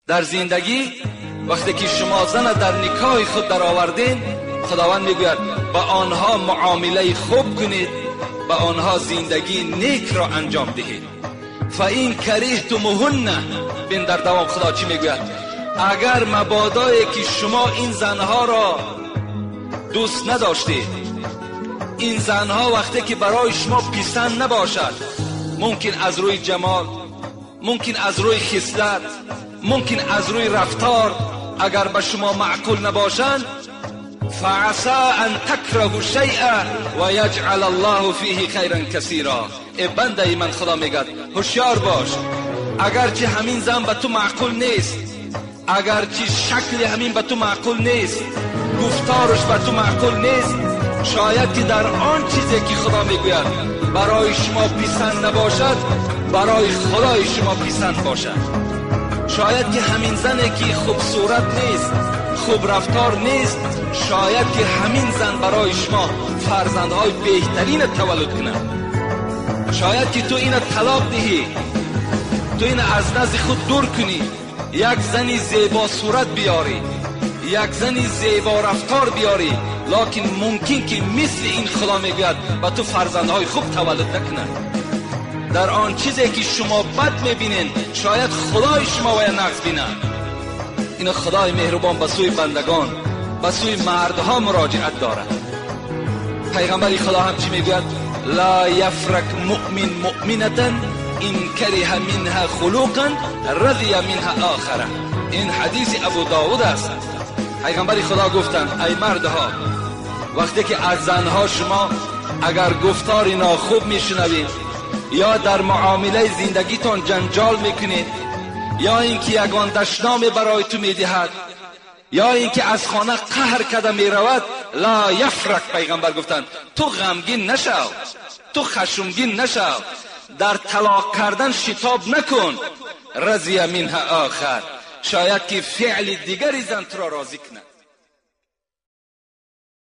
در زندگی وقتی که شما زن در نکاح خود در آوردین، خداوند میگوید با آنها معامله خوب کنید، با آنها زندگی نیک را انجام دهید. فاین کریهتموهن، بین در دوام خدا چی میگوید؟ اگر مبادایی که شما این زنها را دوست نداشتید، این زنها وقتی که برای شما پسند نباشد، ممکن از روی جمال، ممکن از روی خصلت، ممکن از روی رفتار اگر به شما معقول نباشند، فعسى ان تکرهوا شیئا و یجعل الله فیه خیرا کثیرا. ای بنده من، خدا میگه هوشیار باش، اگرچه همین زن به تو معقول نیست، اگرچه شکل همین به تو معقول نیست، گفتارش به تو معقول نیست، شاید که در آن چیزی که خدا میگوید برای شما پسند نباشد، برای خدای شما پسند باشد. شاید که همین زنی که خوب صورت نیست، خوب رفتار نیست، شاید که همین زن برای شما فرزندهای بهترین تولد کنه. شاید که تو اینو طلاق دهی، تو اینو از نزد خود دور کنی، یک زنی زیبا صورت بیاری، یک زنی زیبا رفتار بیاری، لکن ممکن که مثل این خدا میگوید با تو فرزندهای خوب تولد نکنه. در آن چیزی که شما بد میبینین، شاید خدای شما ویا نقص بینه. این خدای مهربان به سوی بندگان، به سوی مردها مراجعت دارد. پیغمبر خدا هم چی میگوید؟ لا یفرک مؤمن مؤمنة این کره منها خلوقا رضی منها آخره. این حدیث ابو داود است. پیغمبر خدا گفتند ای مردها، وقتی که از زنها شما اگر گفتاری ناخوب میشنوید، یا در معامله زندگیتون جنجال میکنید، یا اینکه یگان دشنام برای تو میدهد، یا اینکه از خانه قهر کرده میرود، لا یفرک، پیغمبر گفتند تو غمگین نشو، تو خشمگین نشو، در طلاق کردن شتاب نکن، رضی منها آخر، شاید که فعل دیگری زن تو را راضی کنه.